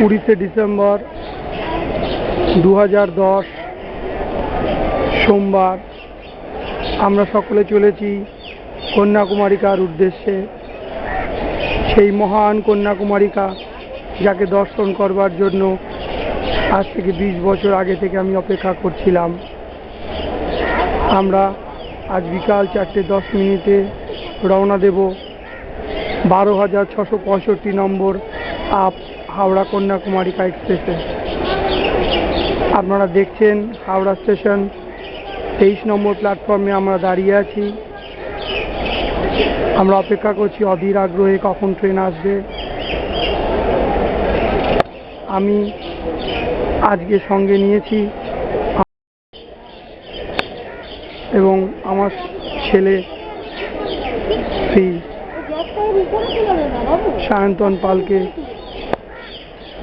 20 December 2010 সোমবার আমরা সকলে চলেছি কন্যাকুমারিকার উদ্দেশ্যে। সেই মহান কন্যাকুমারিকা যাকে দর্শন করবার জন্য আজ থেকে 20 বছর আগে থেকে আমি অপেক্ষা করছিলাম। আমরা আজ বিকাল 4:10 রওনা দেব 12,665 নম্বর আপ হাওড়া কন্যাকুমারিকা এক্সপ্রেসে। আপনারা দেখছেন হাওড়া স্টেশন 23 নম্বর প্ল্যাটফর্মে আমরা দাঁড়িয়ে আছি। আমরা অপেক্ষা করছি অধীর আগ্রহে কখন ট্রেন আসবে। আমি আজকে সঙ্গে নিয়েছি এবং আমার ছেলে শ্রী সায়ন্তন পালকে,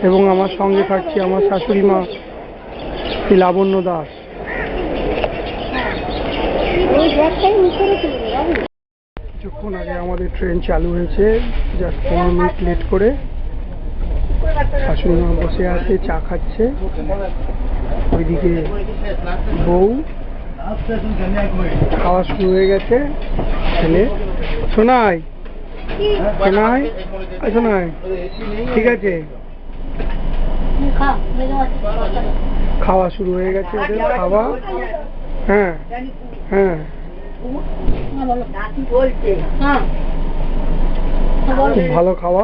এবং আমার সঙ্গে থাকছে আমার শাশুড়ি মা শ্রী লাবণ্য দাস। কিছুক্ষণ আগে আমাদের ট্রেন চালু হয়েছে, জাস্ট 15 মিনিট লেট করে। শাশুড়ি মা বসে আছে, চা খাচ্ছে। ওইদিকে বউ খাওয়া শুরু হয়ে গেছে। ছেলে শোনাই শোনাই শোনাই ঠিক আছে, খাওয়া শুরু হয়ে গেছে ওদের খাওয়া। হ্যাঁ হ্যাঁ, খুব ভালো খাওয়া,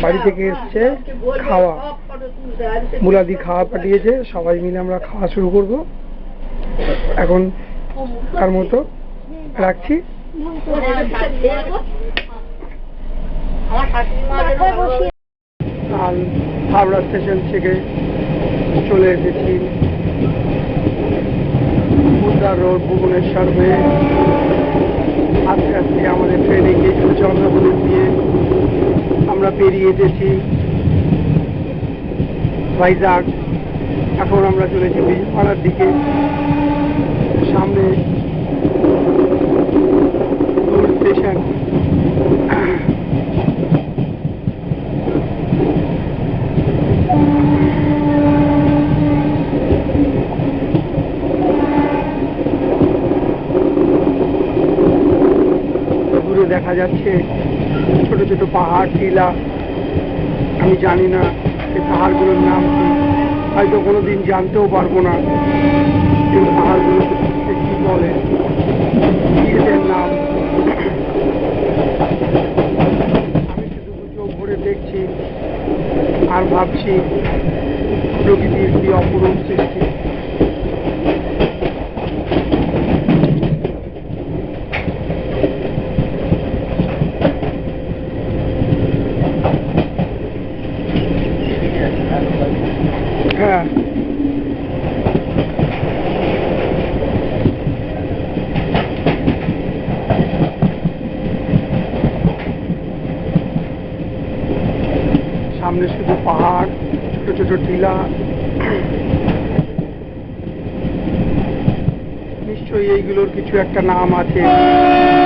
বাড়ি থেকে এসছে খাওয়া, মুলাদি খাওয়া পাঠিয়েছে। সবাই মিলে আমরা খাওয়া শুরু করব এখন। তার মতো রাখছি। কাল হাওড়া স্টেশন থেকে চলে এসেছি বুধবার রোড ভুবনেশ্বর হয়ে। আস্তে আস্তে আমাদের ট্রেন এগিয়ে চলেছে চন্দ্রপুর দিয়ে। আমরা পেরিয়ে এসেছি ভাইজাগ। এখন আমরা চলেছি বিজয়ওয়াড়ার দিকে। সামনে স্টেশন। দূরে দেখা যাচ্ছে ছোট ছোট পাহাড় টিলা। আমি জানি না এই পাহাড়গুলোর নাম কি, হয়তো কোনোদিন জানতেও পারবো না এই পাহাড়গুলো কি বলে, এদের নাম। আমি শুধু চোখ ভরে দেখছি আর ভাবছি প্রকৃতির কি অপরূপ সৃষ্টি। হ্যাঁ, সামনে শুধু পাহাড়, ছোট ছোট টিলা। নিশ্চয়ই এইগুলোর কিছু একটা নাম আছে,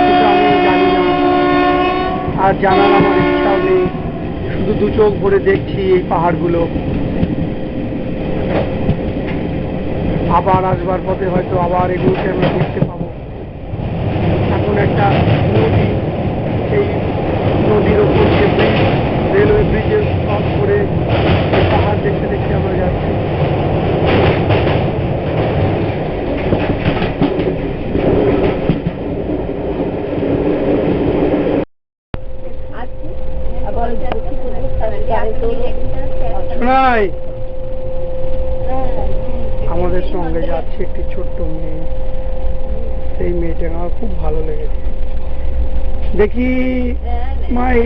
কিন্তু আমি জানি না, আর জানার আমার ইচ্ছাও নেই। শুধু দু চোখ ভরে দেখছি এই পাহাড়গুলো। আবার আসবার পথে হয়তো আবার এগুলোকে আমরা দেখতে পাবো। এখন একটা নদী, সেই নদীর ওপর যে ব্রিজ, রেলওয়ে ব্রিজের ক্রস করে পাহাড় দেখতে দেখতে আমরা যাচ্ছি। শোনাই, আমাদের সঙ্গে যাচ্ছে একটি ছোট্ট মেয়ে। সেই মেয়েটা আমার খুব ভালো লেগেছে। দেখি মাই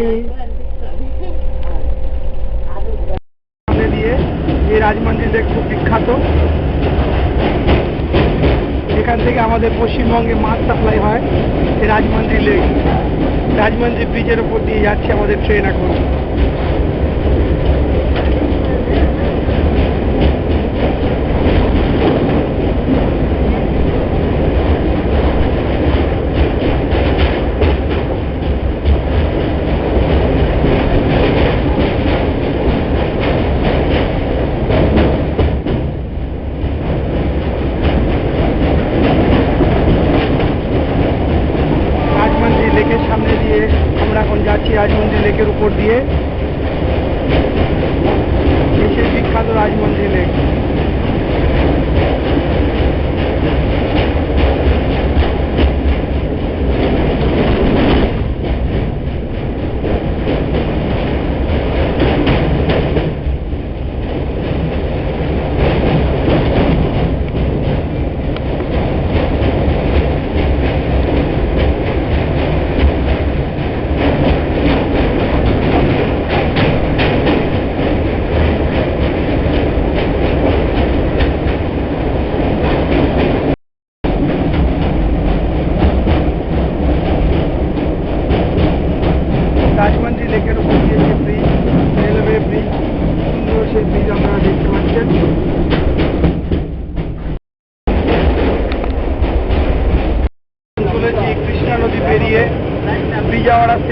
দিয়ে এই রাজমন্দিরটা খুব বিখ্যাত। এখান থেকে আমাদের পশ্চিমবঙ্গে মাছ সাপ্লাই হয় এই রাজমন্দির লেক। রাজমন্দির ব্রিজের ওপর দিয়ে যাচ্ছে আমাদের ট্রেন এখন।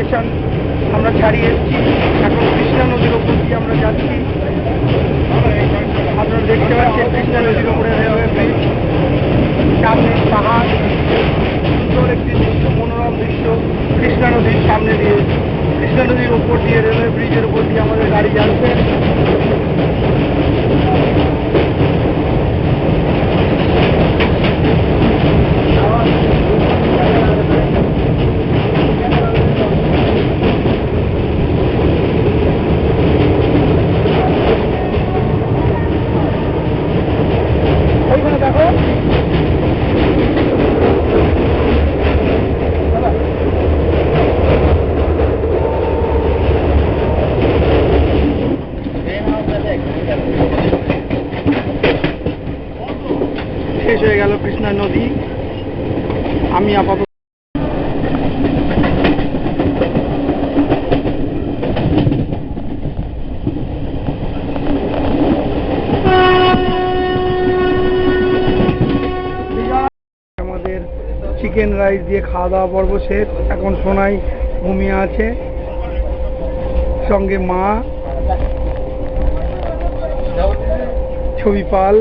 স্টেশন আমরা ছাড়িয়ে এসেছি। এখন কৃষ্ণা নদীর ওপর দিয়ে আমরা যাচ্ছি। আপনারা দেখতে পাচ্ছেন কৃষ্ণা নদীর ওপরে রেলওয়ে ব্রিজ, সামনে পাহাড়, সুন্দর একটি দৃশ্য, মনোরম দৃশ্য। কৃষ্ণা নদীর সামনে দিয়ে, কৃষ্ণা নদীর ওপর দিয়ে রেলওয়ে ব্রিজের ওপর দিয়ে আমাদের গাড়ি যাচ্ছে। ওইখানে দেখো শেষ হয়ে গেল কৃষ্ণা নদী। আমি আপাতত আমাদের চিকেন রাইস দিয়ে খাওয়া দাওয়া পর্ব শেষ। এখন সোনাই ঘুমিয়ে আছে, সঙ্গে মা, ছবি পাল,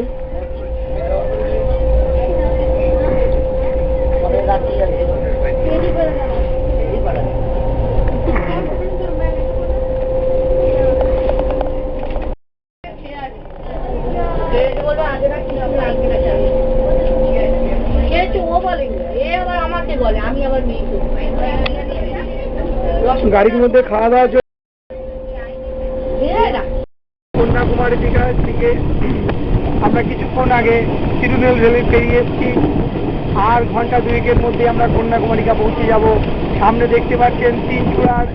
গাড়ির মধ্যে খাওয়া দাওয়া কন্যাকুমারী দীঘার থেকে আমরা কিছুক্ষণ আগে তিরুনেলভেলি পেরিয়ে এসেছি। আর ঘন্টা দুয়েকের মধ্যে আমরা কন্যাকুমারিকা পৌঁছে যাব। সামনে দেখতে পাচ্ছেন তিন চূড়ার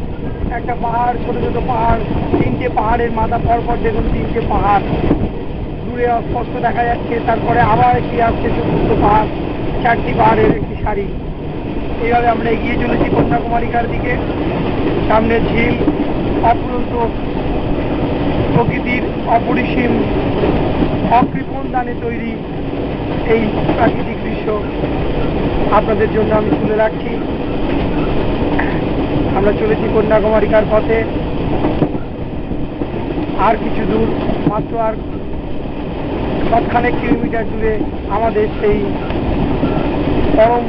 একটা পাহাড়, ছোট ছোট পাহাড়, তিনটে পাহাড়ের মাথা পরপর দেখুন তিনটে পাহাড় দূরে স্পষ্ট দেখা যাচ্ছে। তারপরে আবার একটি আসছে চতুর্থ পাহাড়, চারটি পাহাড়ের একটি সারি। এইভাবে আমরা এগিয়ে চলেছি কন্যাকুমারিকার দিকে। সামনে ঝিল, অফুরন্ত প্রকৃতির অপরিসীম অকৃপণ দানে তৈরি এই প্রাকৃতিক দৃশ্য আপনাদের জন্য আমি তুলে রাখছি। আমরা চলেছি কন্যাকুমারিকার পথে। আর কিছু দূর, মাত্র আর কতখানেক কিলোমিটার দূরে আমাদের সেই পরম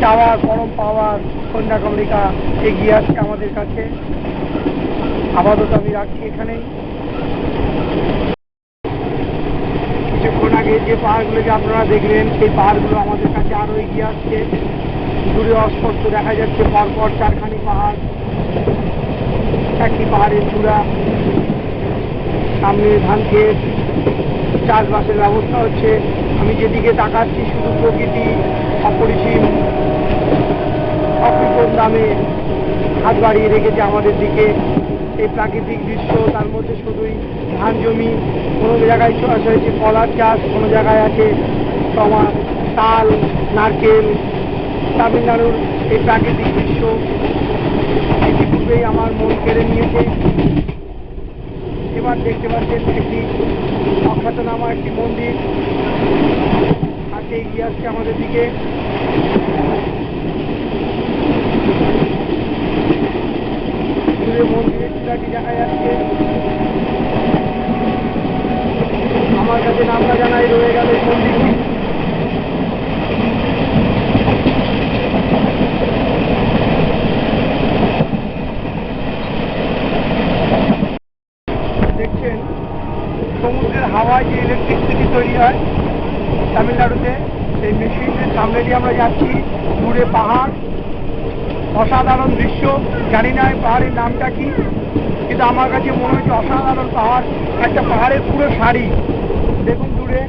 চাওয়া, পরম পাওয়ার কন্যাকুমারিকা এগিয়ে আসছে আমাদের কাছে। আপাতত আমি রাখছি এখানেই। কিছুক্ষণ আগে যে পাহাড়গুলোকে আপনারা দেখলেন, সেই পাহাড়গুলো আমাদের কাছে আরো এগিয়ে আসছে। দূরে অস্পষ্ট দেখা যাচ্ছে পরপর চারখানি পাহাড়, একটি পাহাড়ের চূড়া। সামনে ধান ক্ষেত, চাষবাসের ব্যবস্থা হচ্ছে। আমি যেদিকে তাকাচ্ছি শুধু প্রকৃতি অপরিসীম অকৃপণ দামে হাত বাড়িয়ে রেখেছে আমাদের দিকে। এই প্রাকৃতিক দৃশ্য, তার মধ্যে শুধুই ধান জমি, কোনো জায়গায় চাষ হয়েছে কলার চাষ, কোনো জায়গায় আছে টমাট, তাল, নারকেল। তামিলনাড়ুর এই প্রাকৃতিক দৃশ্য ইতিপূর্বেই আমার মন কেড়ে নিয়েছে। এবার দেখতে পাচ্ছেন একটি অখ্যাতনামা একটি মন্দির হাতে এগিয়ে আসছে আমাদের দিকে। দূরে মন্দিরের চূড়াটি দেখা যাচ্ছে। আমার কাছে নামটা জানাই রয়ে গেল এই মন্দিরটি। দেখছেন সমুদ্রের হাওয়ায় যে ইলেকট্রিসিটি তৈরি হয় তামিলনাড়ুতে, সেই মেশিনের সামনে দিয়ে আমরা যাচ্ছি। দূরে পাহাড়, অসাধারণ দৃশ্য। জানি না এই পাহাড়ের নামটা কি, কিন্তু আমার কাছে মনে হচ্ছে অসাধারণ পাহাড়, একটা পাহাড়ের পুরো সারি। দেখুন দূরে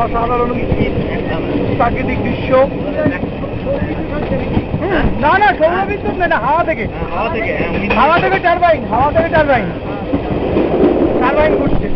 অসাধারণ প্রাকৃতিক দৃশ্য। না না সৌর বিদ্যুৎ নেই, না হাওয়া থেকে, হাওয়া থেকে টারবাইন, হাওয়া থেকে টারবাইন, টারবাইন ঘুরছে।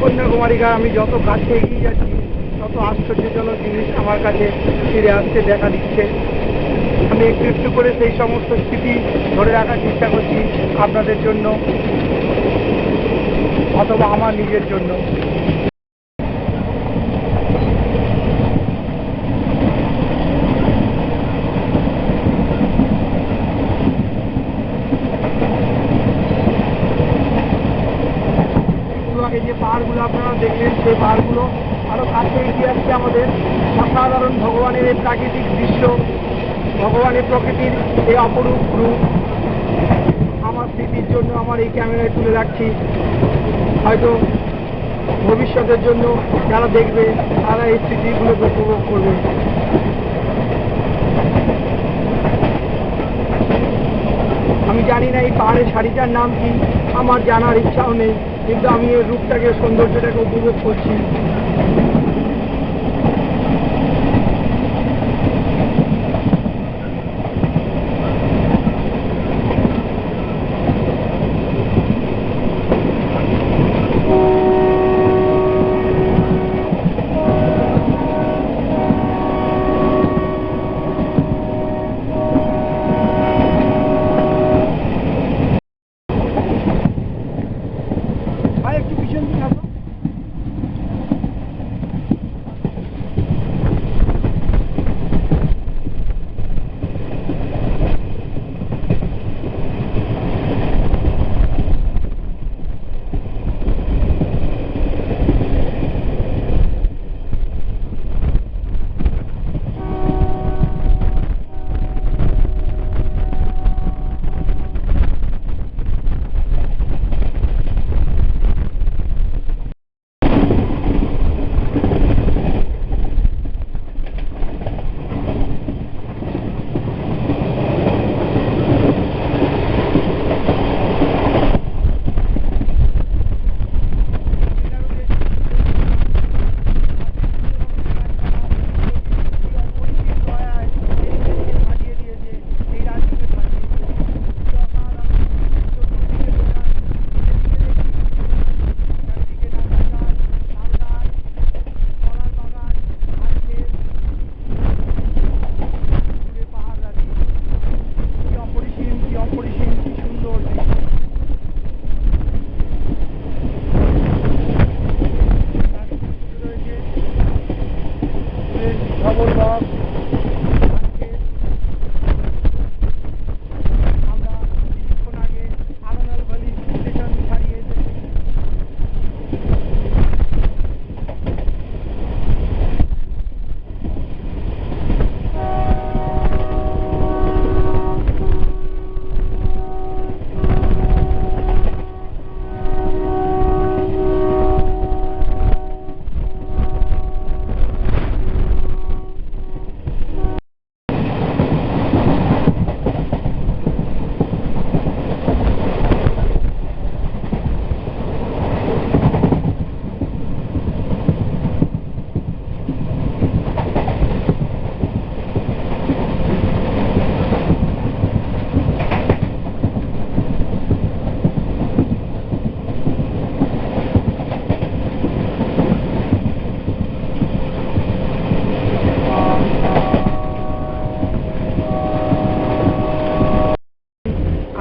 কন্যাকুমারিকা আমি যত কাছে এগিয়ে যাচ্ছি তত আশ্চর্যজনক জিনিস আমার কাছে ফিরে আসতে দেখা দিচ্ছে। আমি একটু একটু করে সেই সমস্ত স্মৃতি ধরে রাখার চেষ্টা করছি আপনাদের জন্য অথবা আমার নিজের জন্য। এই যে পাহাড়গুলো আপনারা দেখলেন, সেই পাহাড়গুলো আরো কাছে এগিয়ে আসছে আমাদের। অসাধারণ ভগবানের এই প্রাকৃতিক দৃশ্য, ভগবানের প্রকৃতির এই অপরূপ রূপ আমার স্মৃতির জন্য আমার এই ক্যামেরায় তুলে রাখছি। হয়তো ভবিষ্যতের জন্য যারা দেখবে তারা এই স্মৃতিগুলোকে উপভোগ করবে। আমি জানি না এই পাহাড়ের শাড়িটার নাম কি, আমার জানার ইচ্ছাও নেই, কিন্তু আমি এর রূপটাকে, সৌন্দর্যটাকে উপভোগ করছি। ভাই একটু পিছন দিকে আসো।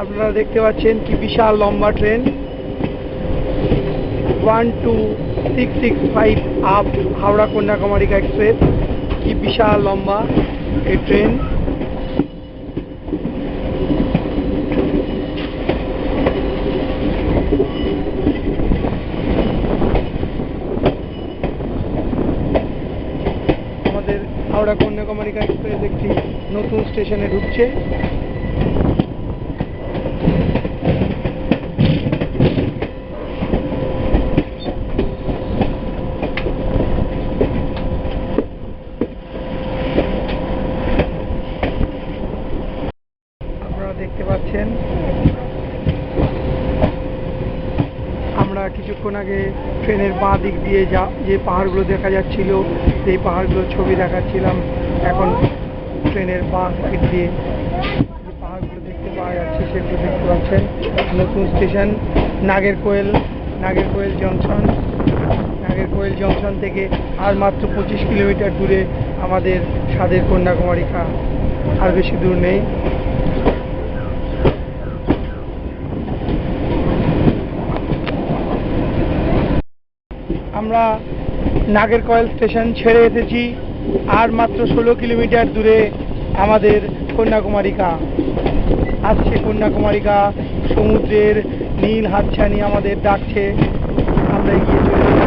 আপনারা দেখতে পাচ্ছেন কি বিশাল লম্বা train, 12665 up Howrah Kanyakumarika express. কি বিশাল লম্বা এই ট্রেন। হাওড়া কন্যাকুমারিকা এক্সপ্রেস একটি নতুন স্টেশনে ঢুকছে। আপনারা দেখতে পাচ্ছেন আমরা কিছুক্ষণ আগে ট্রেনের বাঁ দিক দিয়ে যে পাহাড়গুলো দেখা যাচ্ছিল সেই পাহাড়গুলোর ছবি দেখাচ্ছিলাম। এখন ট্রেনের বাঁ সাইড দিয়ে যে পাহাড়গুলো দেখতে পাওয়া যাচ্ছে সেগুলো দেখতে পাচ্ছেন। নতুন station Nagercoil junction. Nagercoil junction থেকে আর মাত্র 25 কিলোমিটার দূরে আমাদের স্বাদের কন্যাকুমারিকা, আর বেশি দূর নেই। আমরা নাগেরকোয়েল স্টেশন ছেড়ে এসেছি, আর মাত্র 16 কিলোমিটার দূরে আমাদের কন্যাকুমারিকা। আসছে কন্যাকুমারিকা, সমুদ্রের নীল হাতছানি আমাদের ডাকছে, আমরা এগিয়ে চলে যাব।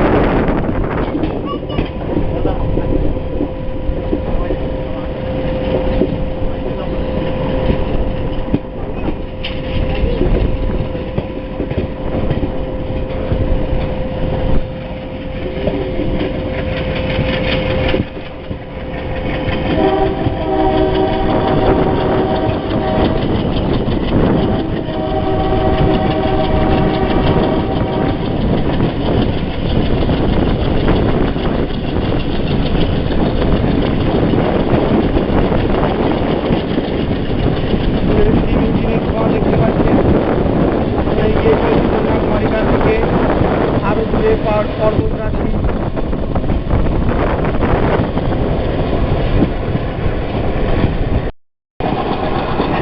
আরো দূরে পর্বতরাশি।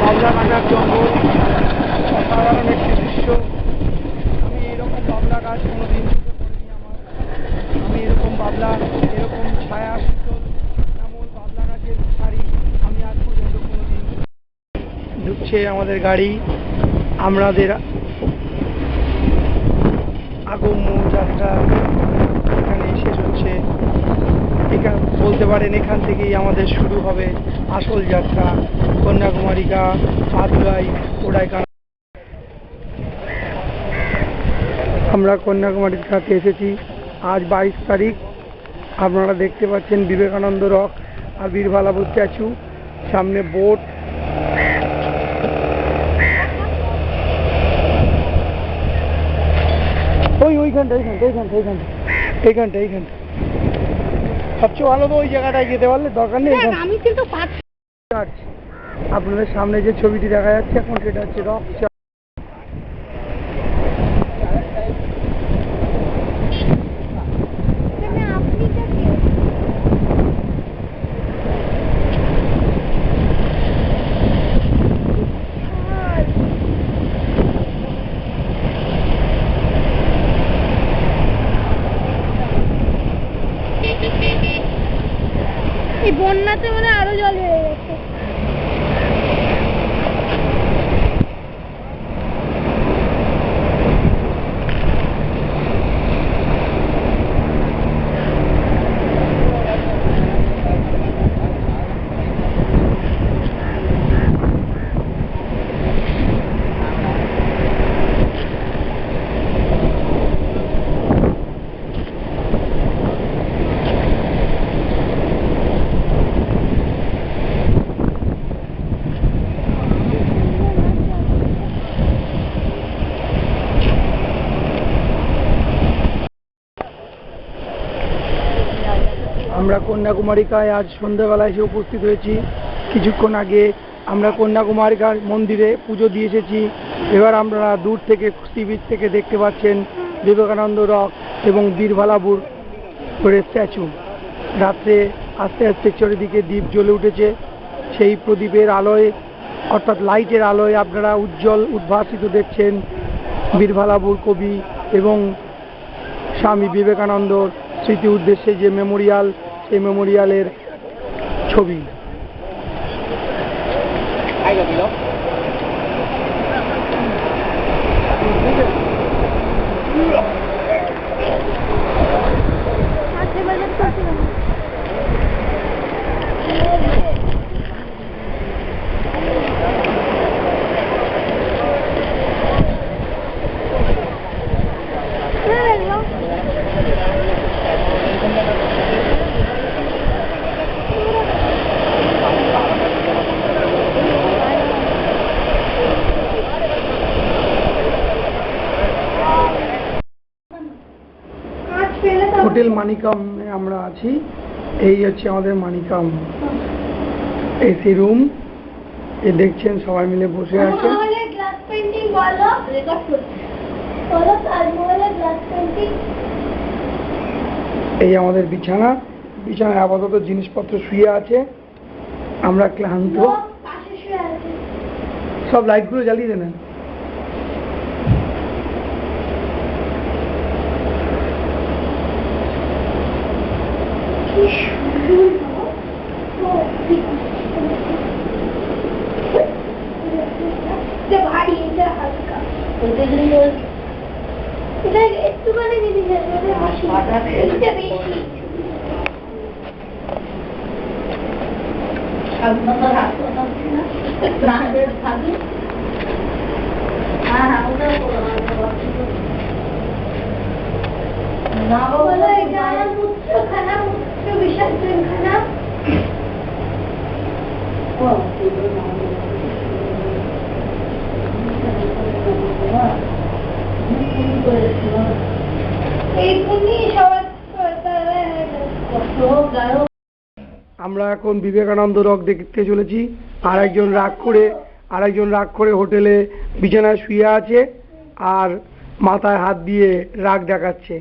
বাবলা গাছার জঙ্গল, অসাধারণ একটি দৃশ্য। আমি এরকম বাবলা গাছ কোনোদিন চোখে পড়েনি আমার। আমি এরকম ছায়া শীতল এমন বাবলা গাছের শাড়ি আমি আজ পর্যন্ত কোনোদিন। ঢুকছে আমাদের গাড়ি, আমাদের আগম্য যাত্রা এখানে শেষ হচ্ছে। বলতে পারেন এখান থেকেই আমাদের শুরু হবে আসল যাত্রা, কন্যাকুমারিকা, মাদুরাই, কোডাইকানাল। আমরা কন্যাকুমারিকাতে এসেছি আজ 22 তারিখ। আপনারা দেখতে পাচ্ছেন বিবেকানন্দ রক আর বীরভালাবুর স্ট্যাচু, সামনে বোট। এইখানটা সবচেয়ে ভালো তো ওই জায়গাটায় যেতে পারলে, দরকার নেই। আমি কিন্তু আপনাদের সামনে যে ছবিটি দেখা যাচ্ছে এখন সেটা হচ্ছে রক। এই বন্যাতে মানে আরো জল হয়ে গেছে। আমরা কন্যাকুমারিকায় আজ সন্ধ্যাবেলায় এসে উপস্থিত হয়েছি। কিছুক্ষণ আগে আমরা কন্যাকুমারিকার মন্দিরে পুজো দিয়ে এসেছি। এবার আমরা দূর থেকে সি বিচ থেকে দেখতে পাচ্ছেন বিবেকানন্দ রক এবং বীরভালাবুর স্ট্যাচু। রাত্রে আস্তে আস্তে চারিদিকে দ্বীপ জ্বলে উঠেছে। সেই প্রদীপের আলোয় অর্থাৎ লাইটের আলোয় আপনারা উজ্জ্বল উদ্ভাসিত দেখছেন বীরভালাবুর কবি এবং স্বামী বিবেকানন্দর স্মৃতি উদ্দেশ্যে যে মেমোরিয়াল, সেই মেমোরিয়ালের ছবি। হোটেল মানিকামে আমরা আছি। এই হচ্ছে আমাদের মানিকাম এসি রুম। এ দেখছেন সবাই মিলে বসে আছে। এই আমাদের বিছানা, বিছানায় আপাতত জিনিসপত্র শুয়ে আছে, আমরা ক্লান্ত। সব লাইটগুলো জ্বালিয়ে দেন। আমরা এখন বিবেকানন্দ রক দেখতে চলেছি। আরেকজন রাগ করে হোটেলে বিছানায় শুয়ে আছে আর মাথায় হাত দিয়ে রাগ দেখাচ্ছে।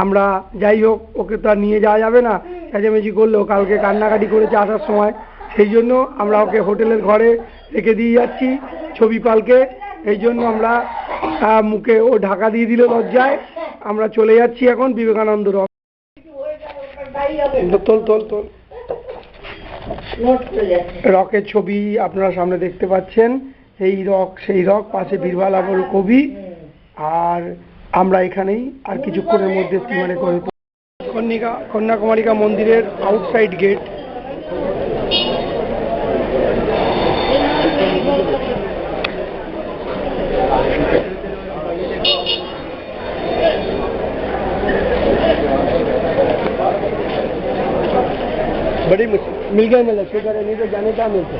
আমরা যাই হোক, ওকে তো আর নিয়ে যাওয়া যাবে না, চেঁচামেচি করলেও কালকে কান্নাকাটি করেছে আসার সময়, সেই জন্য আমরা ওকে হোটেলের ঘরে রেখে দিয়ে যাচ্ছি ছবি পালকে। এই জন্য আমরা মুখে ও ঢাকা দিয়ে দিল লজ্জায়। আমরা চলে যাচ্ছি এখন বিবেকানন্দ রক। তোল রকের ছবি আপনারা সামনে দেখতে পাচ্ছেন। এই রক সেই রক, পাশে বীরবাল আবর কবি। আর আমরা এখানেই আর কিছুক্ষণের মধ্যে স্টিমারে করে কন্যাকুমারিকা মন্দিরের আউটসাইড গেট। बड़ी मिल गया, मिला शुक्र है, नहीं तो जाने का मिलते।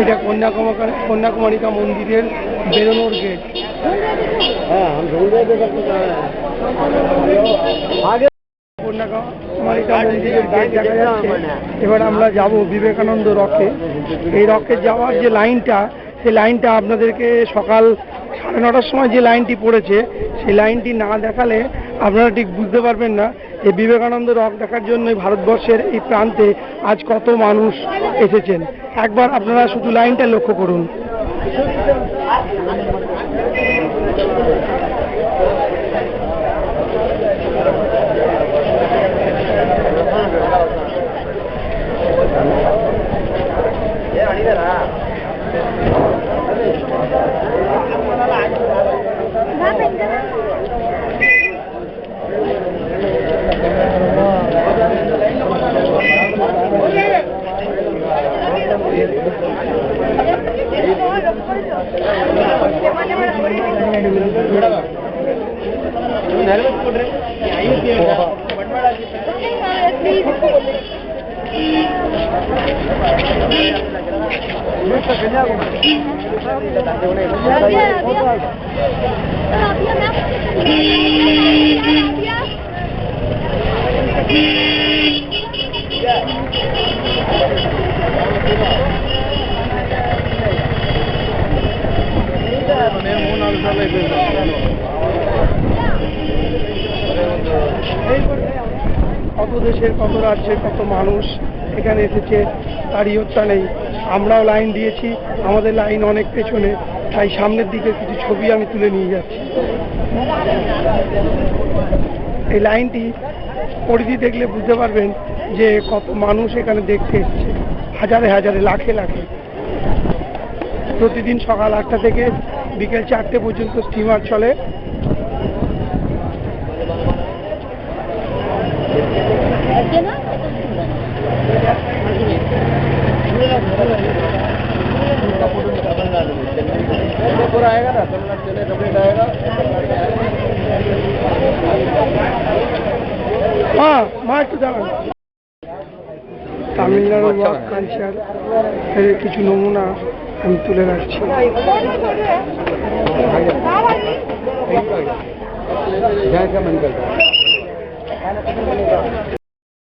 এটা কন্যাকুমারিকা মন্দিরের বেরোনোর গেট। কন্যাকুমারিকা মন্দিরের গেট দেখা যাচ্ছে। এবার আমরা যাব বিবেকানন্দ রকে। এই রকে যাওয়ার যে লাইনটা, সেই লাইনটা আপনাদেরকে সকাল 9:30টার সময় যে লাইনটি পড়েছে, সেই লাইনটি না দেখালে আপনারা ঠিক বুঝতে পারবেন না এই বিবেকানন্দ রক দেখার জন্য ভারতবর্ষের এই প্রান্তে আজ কত মানুষ এসেছেন। একবার আপনারা শুধু লাইনটা লক্ষ্য করুন। কত দেশের, কত রাজ্যের, কত মানুষ এখানে এসেছে তার ইয়ত্তা নেই। আমরাও লাইন দিয়েছি, আমাদের লাইন অনেক পেছনে, তাই সামনের দিকে কিছু ছবি আমি তুলে নিয়ে যাচ্ছি। এই লাইনটি পরিধি দেখলে বুঝতে পারবেন যে কত মানুষ এখানে দেখতে এসছে, হাজারে হাজারে, লাখে লাখে। প্রতিদিন সকাল 8টা থেকে বিকেল 4টে পর্যন্ত স্টিমার চলে। মা একটু দাঁড়ান। তামিলনাড়ু রক কালচার এর কিছু নমুনা আমি তুলে রাখছি। जहाँ का मन करता है।